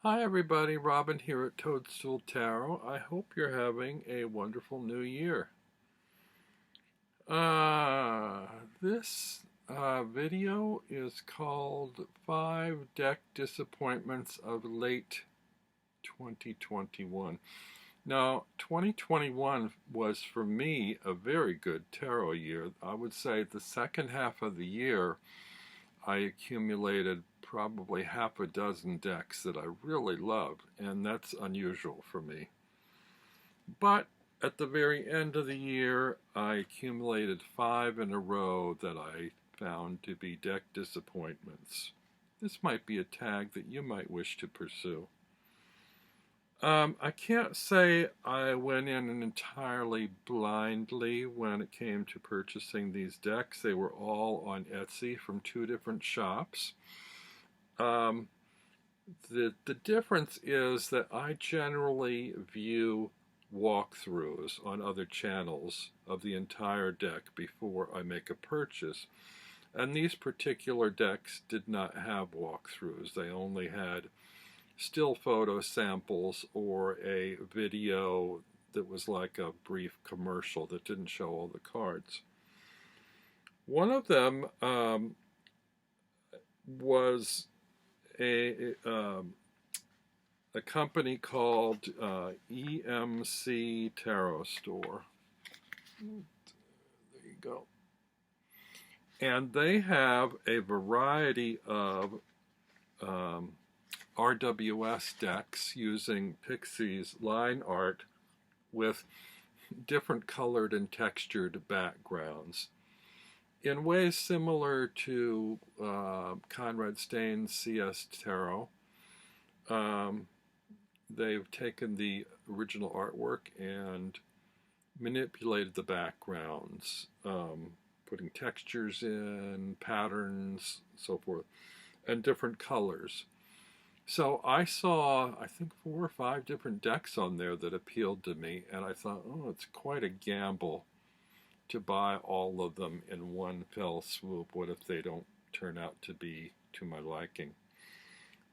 Hi everybody, Robin here at Toadstool Tarot. I hope you're having a wonderful new year. This video is called 5 Deck Disappointments of Late 2021. Now, 2021 was for me a very good tarot year. I would say the second half of the year I accumulated probably half a dozen decks that I really loved, and that's unusual for me. But at the very end of the year, I accumulated 5 in a row that I found to be deck disappointments. This might be a tag that you might wish to pursue. I can't say I went in entirely blindly when it came to purchasing these decks. They were all on Etsy from 2 different shops. The difference is that I generally view walkthroughs on other channels of the entire deck before I make a purchase. And these particular decks did not have walkthroughs. They only had still photo samples or a video that was like a brief commercial that didn't show all the cards. One of them was a company called EMC Tarot Store. There you go. And they have a variety of RWS decks using Pixie's line art with different colored and textured backgrounds in ways similar to Conrad Stain's CS Tarot. They've taken the original artwork and manipulated the backgrounds, putting textures in, patterns, so forth, and different colors. So I saw, I think, 4 or 5 different decks on there that appealed to me, and I thought, oh, it's quite a gamble to buy all of them in one fell swoop. What if they don't turn out to be to my liking?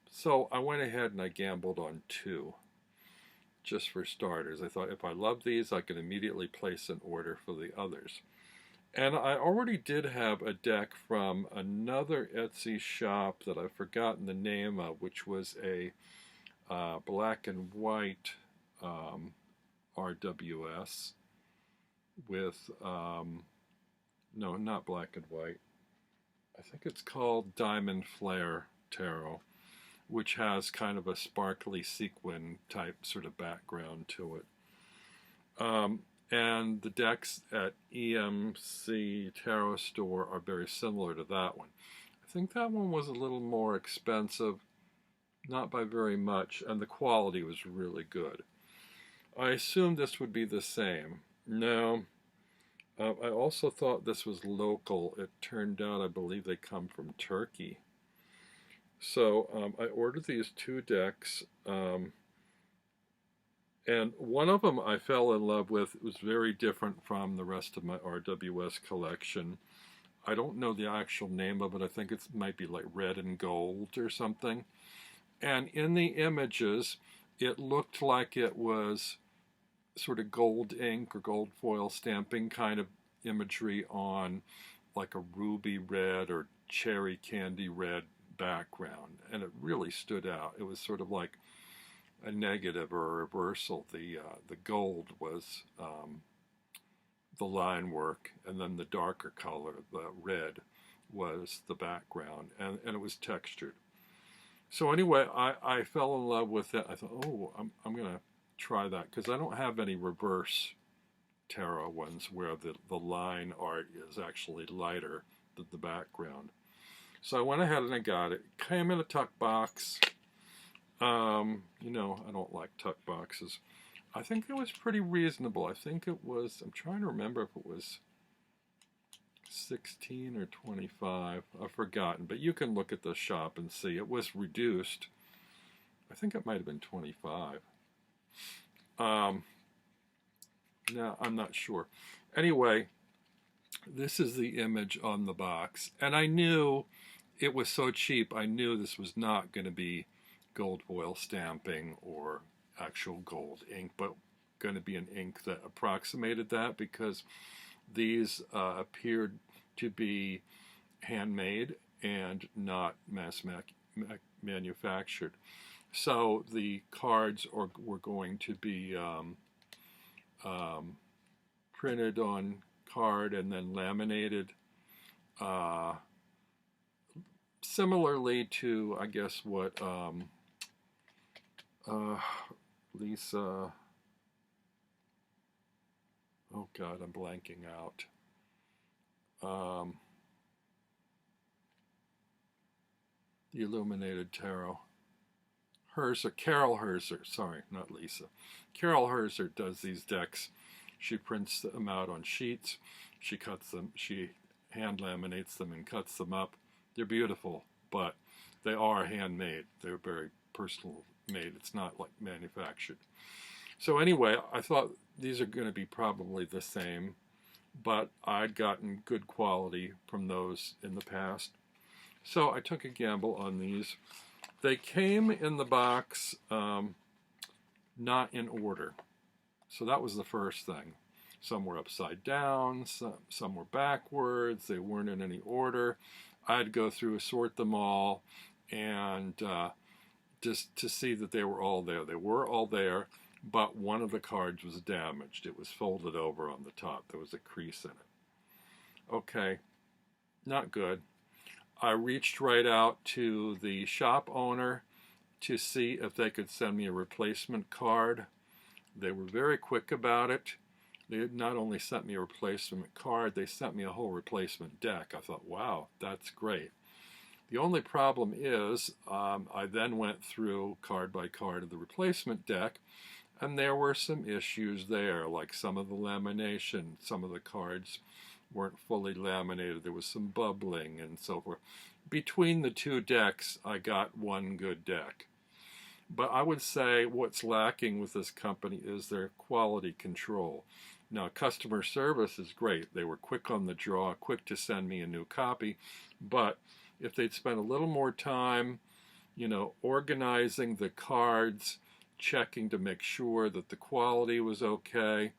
So I went ahead and I gambled on 2, just for starters. I thought if I love these, I can immediately place an order for the others. And I already did have a deck from another Etsy shop that I've forgotten the name of, which was a black and white RWS with, no, not black and white. I think it's called Diamond Flare Tarot, which has kind of a sparkly sequin type sort of background to it. And the decks at EMC Tarot Store are very similar to that one. I think that one was a little more expensive, not by very much, and the quality was really good. I assumed this would be the same. No, I also thought this was local. It turned out I believe they come from Turkey. So I ordered these 2 decks. And one of them I fell in love with. It was very different from the rest of my RWS collection. I don't know the actual name of it. I think it might be like red and gold or something. And in the images, it looked like it was sort of gold ink or gold foil stamping kind of imagery on like a ruby red or cherry candy red background. And it really stood out. It was sort of like a negative or a reversal. The gold was the line work, and then the darker color, the red, was the background, and it was textured. So anyway, I fell in love with it. I thought, oh, I'm going to try that, because I don't have any reverse tarot ones where the line art is actually lighter than the background. So I went ahead and I got it. It came in a tuck box. You know, I don't like tuck boxes. I think it was pretty reasonable. I think it was, I'm trying to remember if it was 16 or 25. I've forgotten, but you can look at the shop and see. It was reduced. I think it might have been 25. No, I'm not sure. Anyway, this is the image on the box. And I knew it was so cheap, I knew this was not going to be gold foil stamping or actual gold ink, but going to be an ink that approximated that, because these appeared to be handmade and not mass manufactured. So the cards were going to be printed on card and then laminated, similarly to, I guess, what Lisa, oh God, I'm blanking out. The Illuminated Tarot. Carol Herzer, sorry, not Lisa. Carol Herzer does these decks. She prints them out on sheets. She cuts them, she hand laminates them and cuts them up. They're beautiful, but they are handmade. They're very personal made. It's not like manufactured. So anyway, I thought these are going to be probably the same, but I'd gotten good quality from those in the past. So I took a gamble on these. They came in the box not in order. So that was the first thing. Some were upside down, some were backwards, they weren't in any order. I'd go through, sort them all, and just to see that they were all there. They were all there, but one of the cards was damaged. It was folded over on the top. There was a crease in it. Okay, not good. I reached right out to the shop owner to see if they could send me a replacement card. They were very quick about it. They not only sent me a replacement card, they sent me a whole replacement deck. I thought, wow, that's great. The only problem is I then went through card by card of the replacement deck, and there were some issues there, like some of the lamination. Some of the cards weren't fully laminated. There was some bubbling and so forth. Between the two decks, I got one good deck. But I would say what's lacking with this company is their quality control. Now, customer service is great. They were quick on the draw, quick to send me a new copy. But if they'd spent a little more time, organizing the cards, checking to make sure that the quality was okay,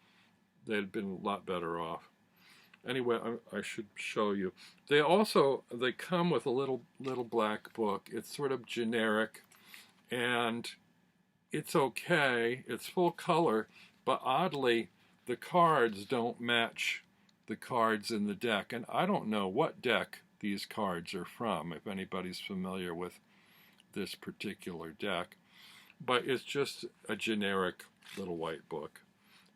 they'd been a lot better off. Anyway, I should show you. They come with a little black book. It's sort of generic, and it's okay. It's full color, but oddly, the cards don't match the cards in the deck. And I don't know what deck these cards are from, if anybody's familiar with this particular deck. But it's just a generic little white book.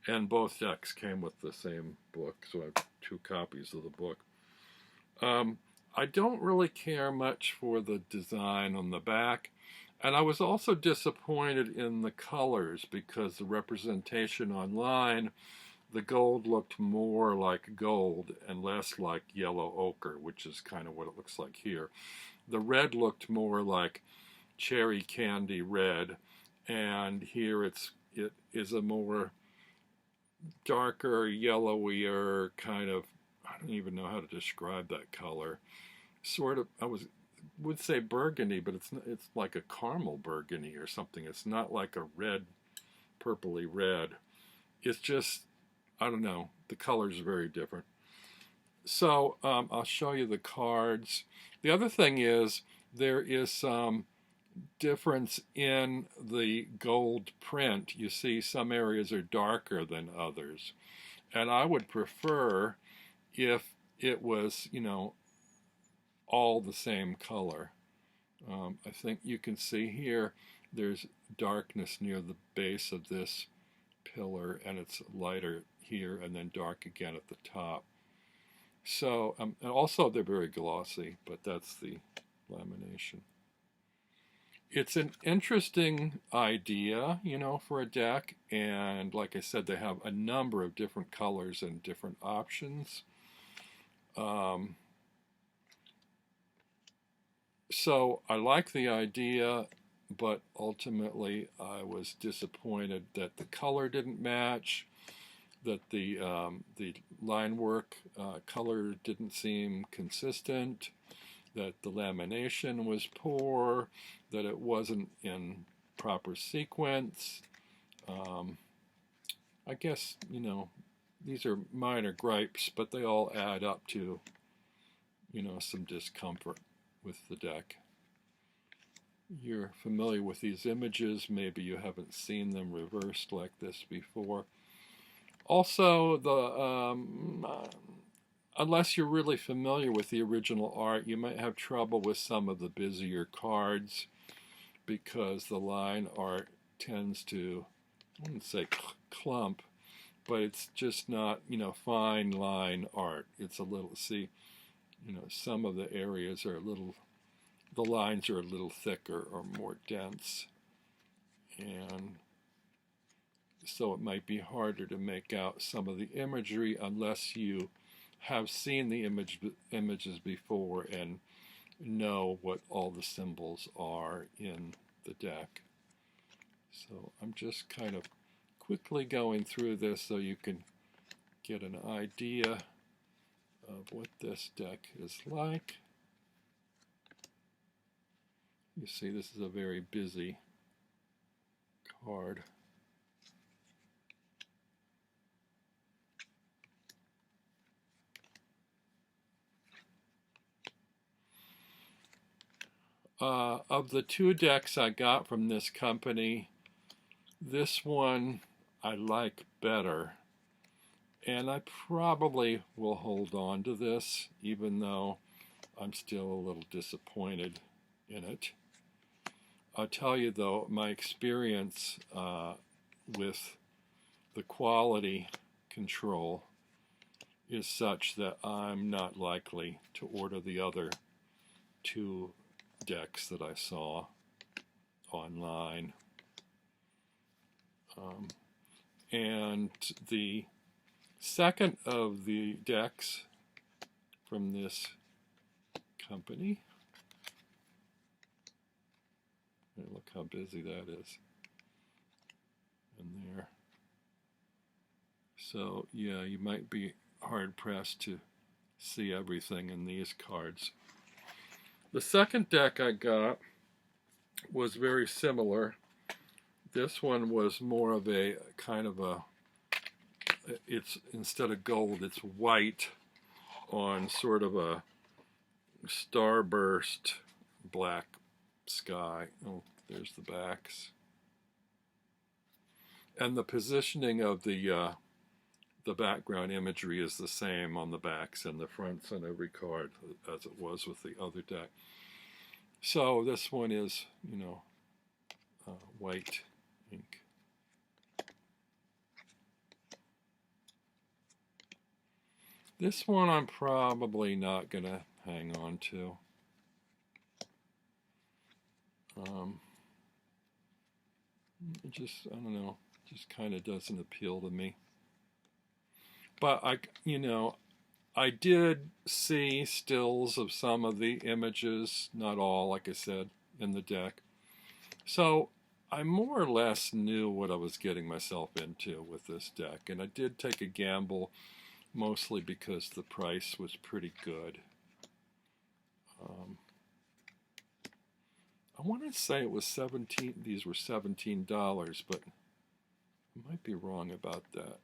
And both decks came with the same book, so I have 2 copies of the book. I don't really care much for the design on the back, and I was also disappointed in the colors, because the representation online, the gold looked more like gold and less like yellow ochre, which is kind of what it looks like here. The red looked more like cherry candy red, and here it is a more darker, yellowier kind of, I don't even know how to describe that color. Sort of, would say burgundy, but it's like a caramel burgundy or something. It's not like a red, purpley red. It's just, I don't know, the colors are very different. So I'll show you the cards. The other thing is there is some difference in the gold print. You see some areas are darker than others, and I would prefer if it was, all the same color. I think you can see here there's darkness near the base of this pillar, and it's lighter here and then dark again at the top. So and also they're very glossy, but that's the lamination. It's an interesting idea, for a deck, and like I said, they have a number of different colors and different options. So I like the idea, but ultimately I was disappointed that the color didn't match, that the line work color didn't seem consistent. that the lamination was poor, that it wasn't in proper sequence. I guess, you know, these are minor gripes, but they all add up to, you know, some discomfort with the deck. You're familiar with these images, maybe you haven't seen them reversed like this before. Also, unless you're really familiar with the original art, you might have trouble with some of the busier cards because the line art tends to, I wouldn't say clump, but it's just not, you know, fine line art. It's a little, see, you know, some of the areas are a little, the lines are a little thicker or more dense, and so it might be harder to make out some of the imagery unless you have seen the images before and know what all the symbols are in the deck. So I'm just kind of quickly going through this so you can get an idea of what this deck is like. You see, this is a very busy card. Of the two decks I got from this company, this one I like better, and I probably will hold on to this, even though I'm still a little disappointed in it. I'll tell you though, my experience with the quality control is such that I'm not likely to order the other two decks that I saw online. And the second of the decks from this company, look how busy that is in there. So yeah, you might be hard pressed to see everything in these cards. The second deck I got was very similar. This one was more of a kind of a, it's instead of gold, it's white on sort of a starburst black sky. Oh, there's the backs. And the positioning of the background imagery is the same on the backs and the fronts on every card as it was with the other deck. So this one is, you know, white ink. This one I'm probably not going to hang on to. It just, I don't know, just kind of doesn't appeal to me. But I did see stills of some of the images, not all, like I said, in the deck. So I more or less knew what I was getting myself into with this deck, and I did take a gamble, mostly because the price was pretty good. I want to say it was these were $17, but I might be wrong about that.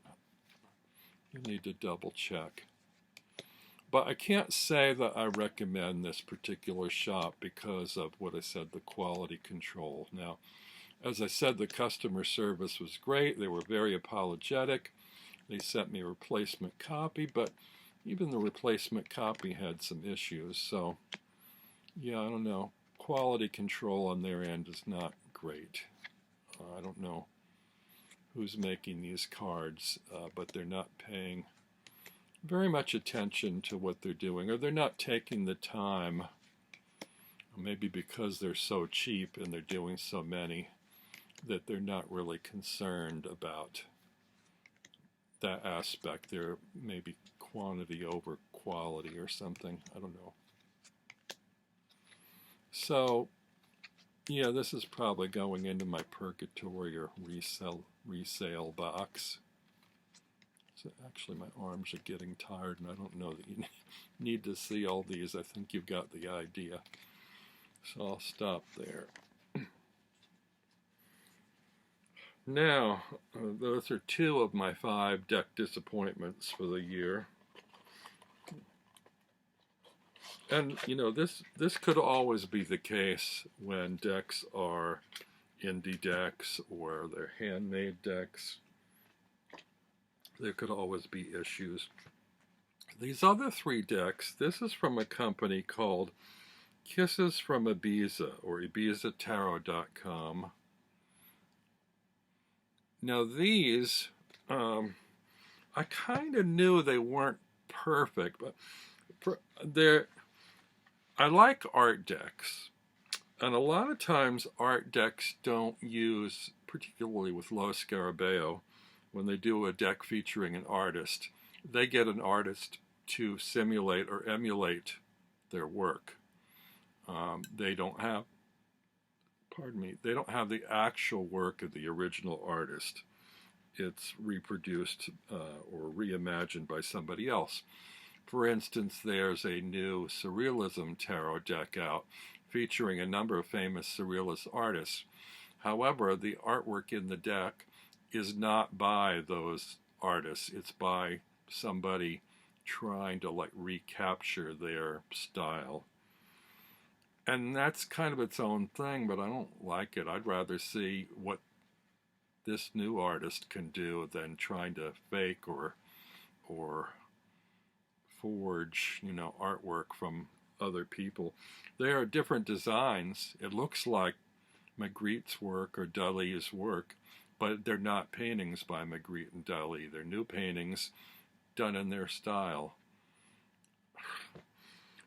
You need to double check. But I can't say that I recommend this particular shop because of what I said, the quality control. Now, as I said, the customer service was great. They were very apologetic. They sent me a replacement copy, but even the replacement copy had some issues. So, yeah, I don't know. Quality control on their end is not great. I don't know who's making these cards, but they're not paying very much attention to what they're doing, or they're not taking the time, maybe because they're so cheap and they're doing so many, that they're not really concerned about that aspect. They're maybe quantity over quality or something. I don't know. So, yeah, this is probably going into my purgatory or resale box. So actually, my arms are getting tired, and I don't know that you need to see all these. I think you've got the idea. So I'll stop there. Now, those are 2 of my 5 deck disappointments for the year. And, you know, this could always be the case when decks are indie decks or they're handmade decks. There could always be issues. These other 3 decks, this is from a company called Kisses From Ibiza, or ibizatarot.com. Now these, I kind of knew they weren't perfect, but I like art decks. And a lot of times art decks don't use, particularly with Lo Scarabeo, when they do a deck featuring an artist, they get an artist to simulate or emulate their work. They don't have, they don't have the actual work of the original artist. It's reproduced or reimagined by somebody else. For instance, there's a new Surrealism tarot deck out featuring a number of famous Surrealist artists. However, the artwork in the deck is not by those artists. It's by somebody trying to like recapture their style. And that's kind of its own thing, but I don't like it. I'd rather see what this new artist can do than trying to fake or forge, you know, artwork from other people. There are different designs. It looks like Magritte's work or Dali's work, but they're not paintings by Magritte and Dali. They're new paintings done in their style.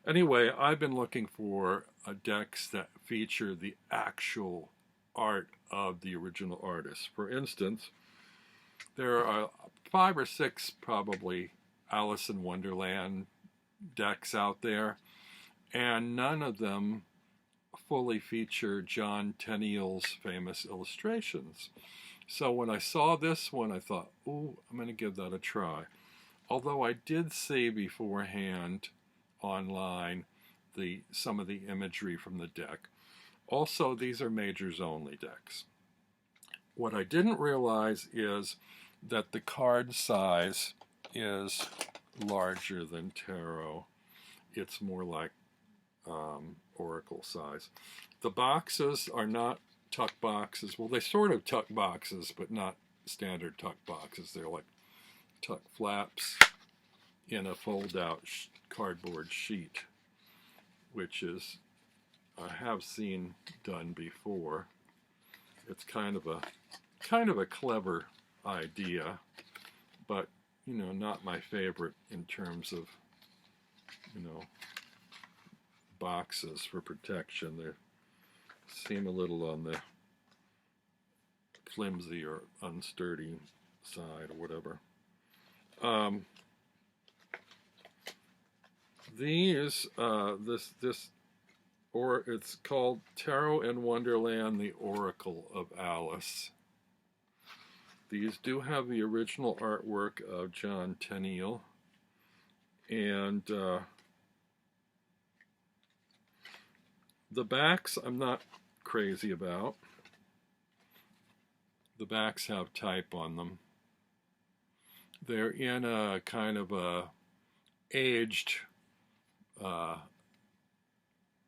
Anyway, I've been looking for decks that feature the actual art of the original artist. For instance, there are 5 or 6 probably Alice in Wonderland decks out there, and none of them fully feature John Tenniel's famous illustrations. So when I saw this one, I thought, ooh, I'm going to give that a try. Although I did see beforehand online some of the imagery from the deck. Also, these are majors only decks. What I didn't realize is that the card size is larger than tarot. It's more like oracle size. The boxes are not tuck boxes. Well, they sort of tuck boxes, but not standard tuck boxes. They're like tuck flaps in a fold-out cardboard sheet, which is I have seen done before. It's kind of a clever idea, but you know, not my favorite in terms of, you know, boxes for protection. They seem a little on the flimsy or unsturdy side or whatever. It's called Tarot in Wonderland, the Oracle of Alice. These do have the original artwork of John Tenniel, and the backs I'm not crazy about. The backs have type on them. They're in a kind of a aged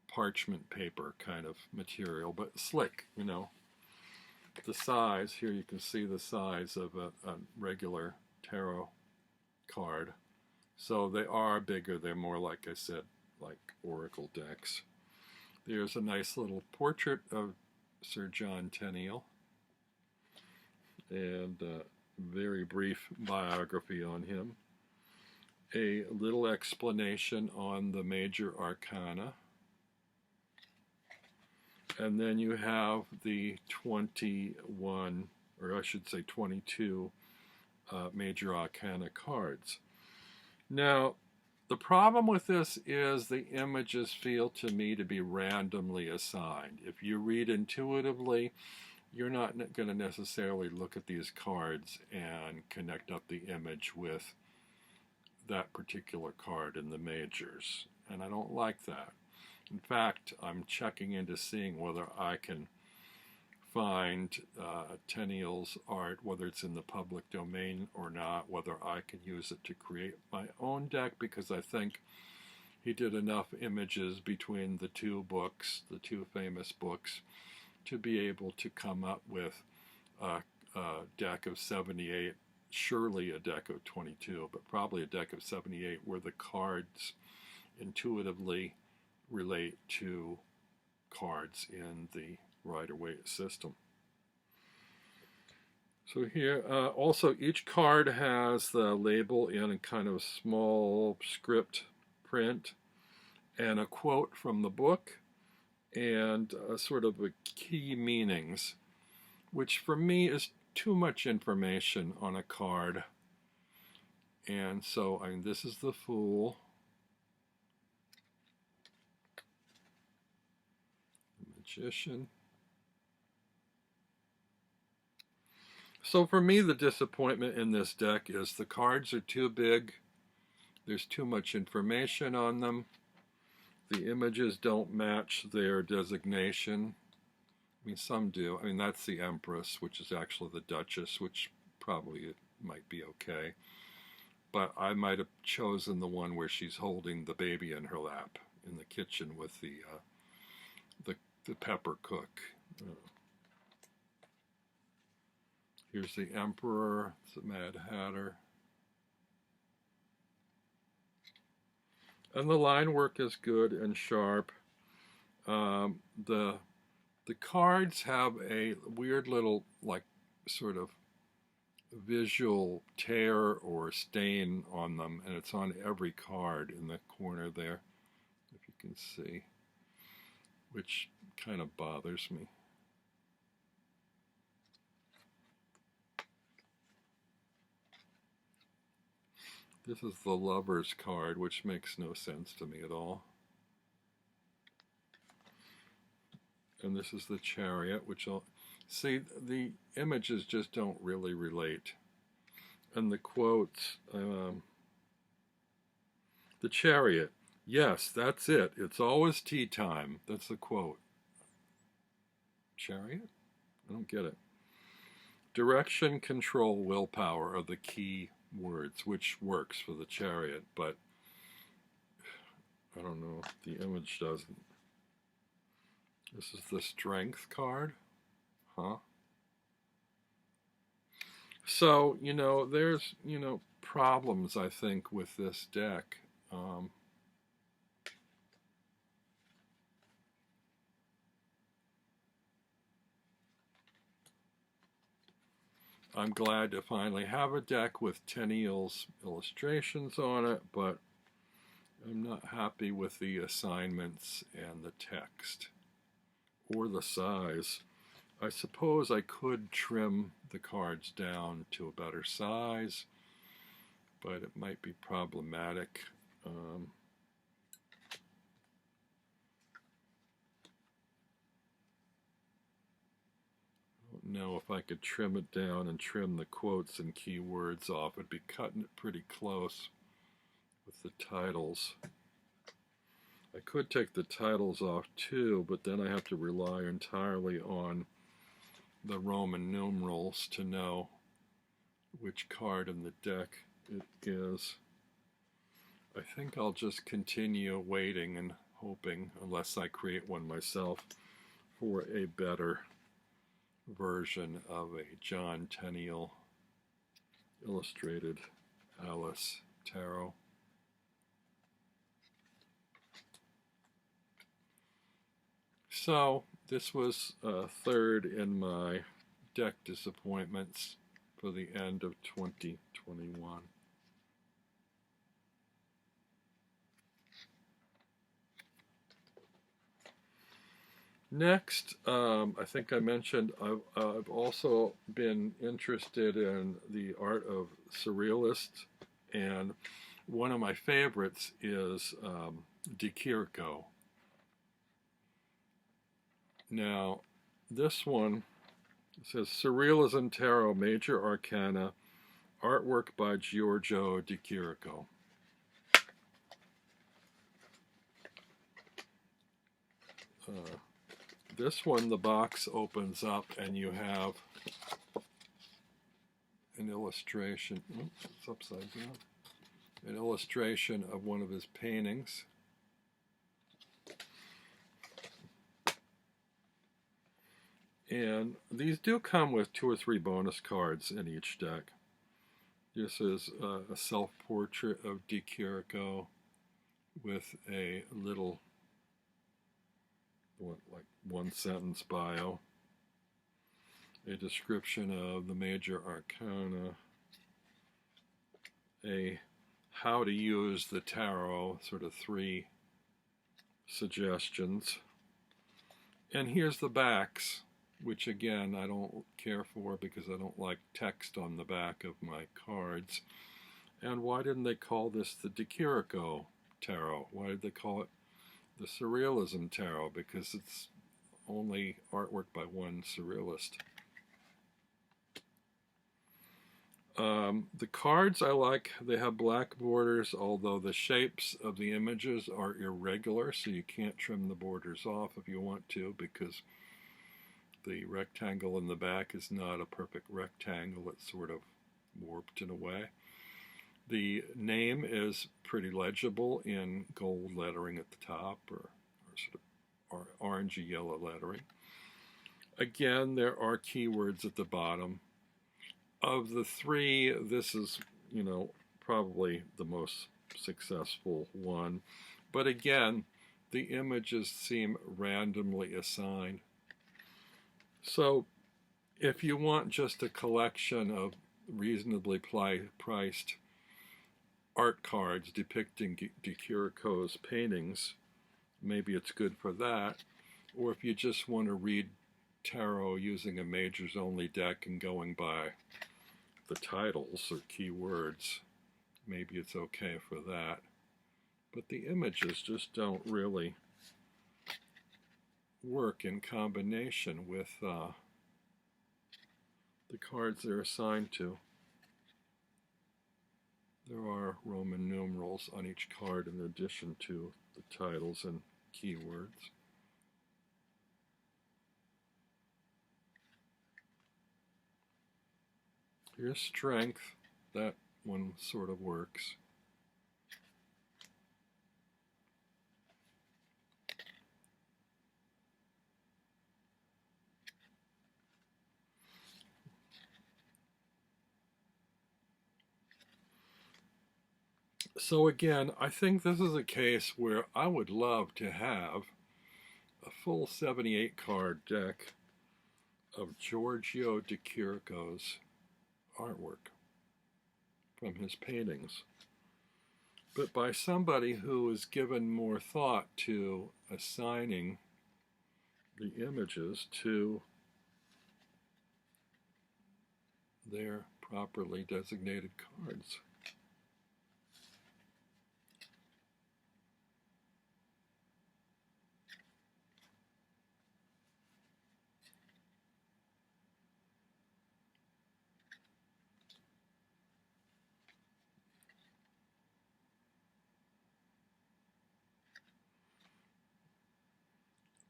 parchment paper kind of material, but slick, you know. The size, here you can see the size of a regular tarot card. So they are bigger. They're more, like I said, like oracle decks. There's a nice little portrait of Sir John Tenniel, and a very brief biography on him. A little explanation on the major arcana. And then you have the 21, or I should say 22, major arcana cards. Now, the problem with this is the images feel to me to be randomly assigned. If you read intuitively, you're not going to necessarily look at these cards and connect up the image with that particular card in the majors. And I don't like that. In fact, I'm checking into seeing whether I can find Tenniel's art, whether it's in the public domain or not, whether I can use it to create my own deck, because I think he did enough images between the two books, the two famous books, to be able to come up with a deck of 78, surely a deck of 22, but probably a deck of 78 where the cards intuitively relate to cards in the Rider-Waite system. So here, also each card has the label in a kind of small script print and a quote from the book and sort of a key meanings, which for me is too much information on a card. And so, I mean, this is the Fool, the Magician. So for me, the disappointment in this deck is the cards are too big. There's too much information on them. The images don't match their designation. I mean, some do. I mean, that's the Empress, which is actually the Duchess, which probably might be okay. But I might have chosen the one where she's holding the baby in her lap in the kitchen with the pepper cook. Here's the Emperor, it's the Mad Hatter. And the line work is good and sharp. The cards have a weird little, like, sort of visual tear or stain on them, and it's on every card in the corner there, if you can see, which kind of bothers me. This is the Lover's card, which makes no sense to me at all. And this is the Chariot, which I'll see, the images just don't really relate. And the quotes, the Chariot, yes, that's it. It's always tea time. That's the quote. Chariot? I don't get it. Direction, control, willpower are the key words, which works for the Chariot, but I don't know, the image doesn't. This is the Strength card, huh? So, you know, there's, you know, problems, I think, with this deck. I'm glad to finally have a deck with Tenniel's illustrations on it, but I'm not happy with the assignments and the text or the size. I suppose I could trim the cards down to a better size, but it might be problematic. I don't know if I could trim it down and trim the quotes and keywords off. It'd be cutting it pretty close with the titles. I could take the titles off too, but then I have to rely entirely on the Roman numerals to know which card in the deck it is. I think I'll just continue waiting and hoping, unless I create one myself, for a better version of a John Tenniel illustrated Alice Tarot. So this was third in my deck disappointments for the end of 2021. Next, I think I mentioned I've also been interested in the art of Surrealist, and one of my favorites is De Chirico. Now, this one It says Surrealism Tarot, Major Arcana, artwork by Giorgio De Chirico. This one, the box opens up and you have an illustration. Oops, it's upside down. An illustration of one of his paintings. And these do come with 2 or 3 bonus cards in each deck. This is a self-portrait of De Chirico with a little, like 1-sentence bio, a description of the major arcana, a how to use the tarot, sort of 3 suggestions. And here's the backs, which again I don't care for because I don't like text on the back of my cards. And why didn't they call this the De Chirico Tarot? Why did they call it the Surrealism Tarot? Because it's only artwork by one surrealist. The cards I like. They have black borders, although the shapes of the images are irregular, so you can't trim the borders off if you want to, because the rectangle in the back is not a perfect rectangle. It's sort of warped in a way. The name is pretty legible in gold lettering at the top, or sort of orangey yellow lettering. Again, there are keywords at the bottom. Of the 3, this is, probably the most successful one. But again, the images seem randomly assigned. So if you want just a collection of reasonably priced art cards depicting De Chirico's paintings, maybe it's good for that. Or if you just want to read tarot using a majors only deck and going by the titles or keywords, maybe it's okay for that. But the images just don't really work in combination with the cards they're assigned to. There are Roman numerals on each card in addition to the titles and keywords. Here's strength. That one sort of works. So again, I think this is a case where I would love to have a full 78 card deck of Giorgio De Chirico's artwork from his paintings, but by somebody who has given more thought to assigning the images to their properly designated cards.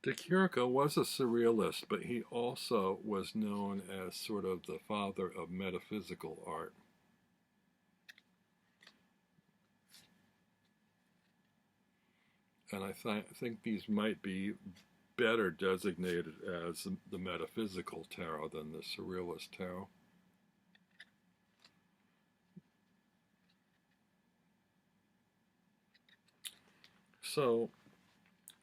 De Chirico was a surrealist, but he also was known as sort of the father of metaphysical art. And I think these might be better designated as the metaphysical tarot than the surrealist tarot. So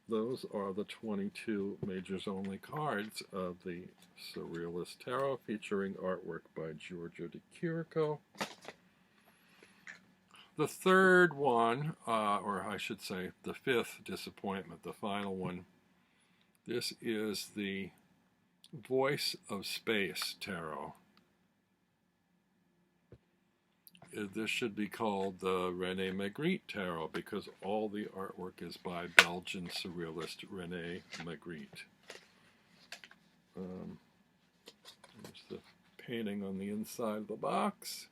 those are the 22 majors only cards of the Surrealist Tarot, featuring artwork by Giorgio De Chirico. The third one, or I should say the 5th disappointment, the final one, this is the Voice of Space Tarot. This should be called the Rene Magritte Tarot because all the artwork is by Belgian surrealist Rene Magritte. painting on the inside of the box.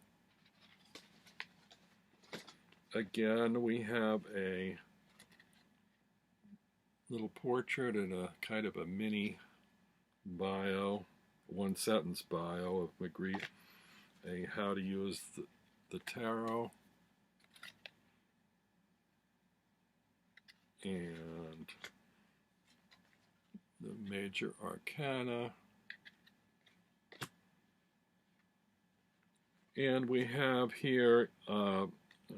Again, we have a little portrait and a kind of a mini bio, one sentence bio of Magritte, a how to use the tarot, and the major arcana. And we have here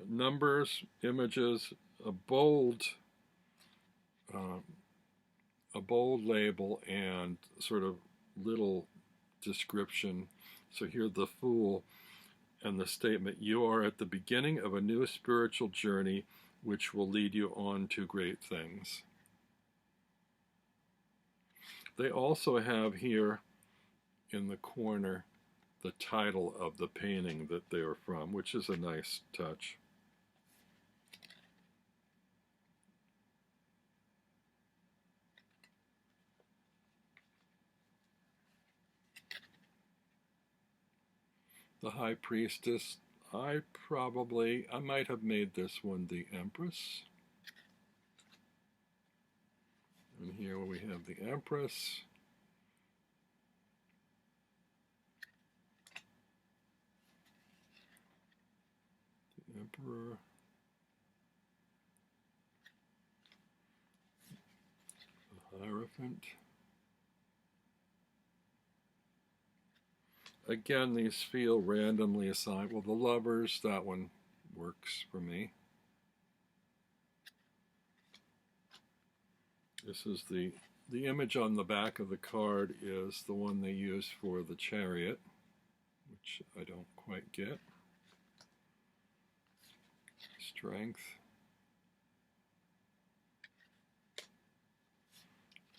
numbers, images, a bold label, and sort of little description. So here the Fool and the statement, "You are at the beginning of a new spiritual journey which will lead you on to great things." They also have here in the corner the title of the painting that they are from, which is a nice touch. The High Priestess, I might have made this one the Empress. And here we have the Empress. The Emperor. The Hierophant. Again, these feel randomly assigned. Well, the Lovers, that one works for me. This is the image on the back of the card is the one they use for the Chariot, which I don't quite get. Strength.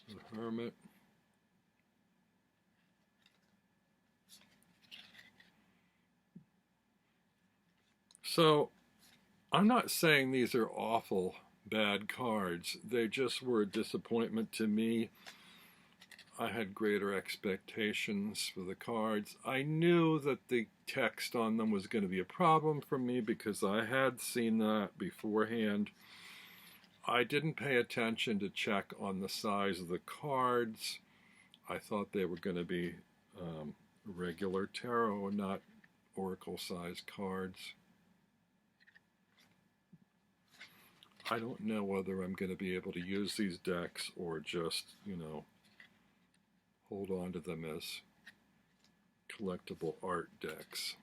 The Hermit. So, I'm not saying these are awful, bad cards. They just were a disappointment to me. I had greater expectations for the cards. I knew that the text on them was going to be a problem for me because I had seen that beforehand. I didn't pay attention to check on the size of the cards. I thought they were going to be regular tarot, not oracle-sized cards. I don't know whether I'm going to be able to use these decks or just, hold on to them as collectible art decks.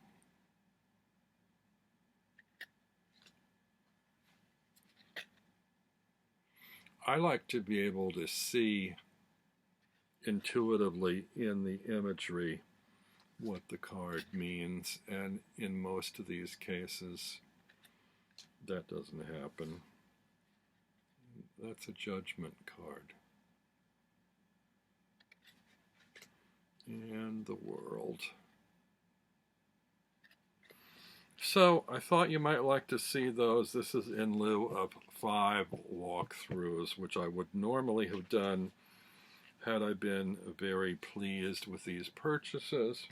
I like to be able to see intuitively in the imagery what the card means, and in most of these cases that doesn't happen. That's a Judgment card. And the World. So I thought you might like to see those. This is in lieu of 5 walkthroughs, which I would normally have done had I been very pleased with these purchases.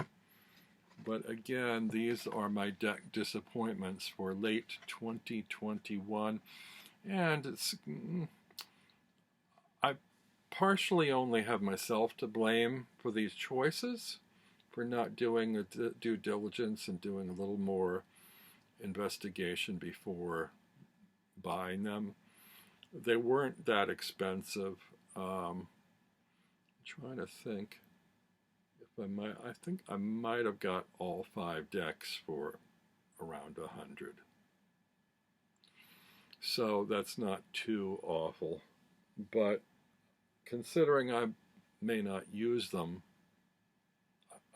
But again, these are my deck disappointments for late 2021. And I partially only have myself to blame for these choices, for not doing a due diligence and doing a little more investigation before buying them. They weren't that expensive. I'm trying to think if I think I might have got all 5 decks for around $100. So that's not too awful, but considering I may not use them,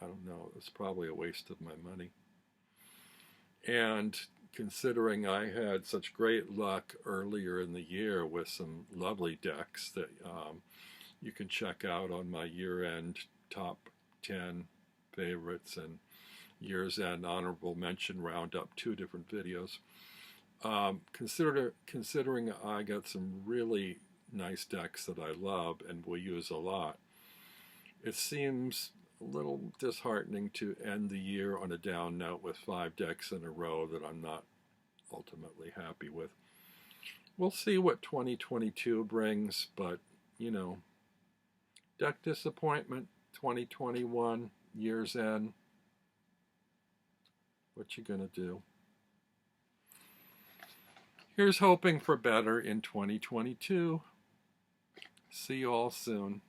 I don't know, it's probably a waste of my money. And considering I had such great luck earlier in the year with some lovely decks that you can check out on my year-end top 10 favorites and year's end honorable mention roundup, 2 different videos. Considering I got some really nice decks that I love and will use a lot, it seems a little disheartening to end the year on a down note with 5 decks in a row that I'm not ultimately happy with. We'll see what 2022 brings, but, you know, deck disappointment, 2021, year's end. What you gonna do? Here's hoping for better in 2022. See you all soon.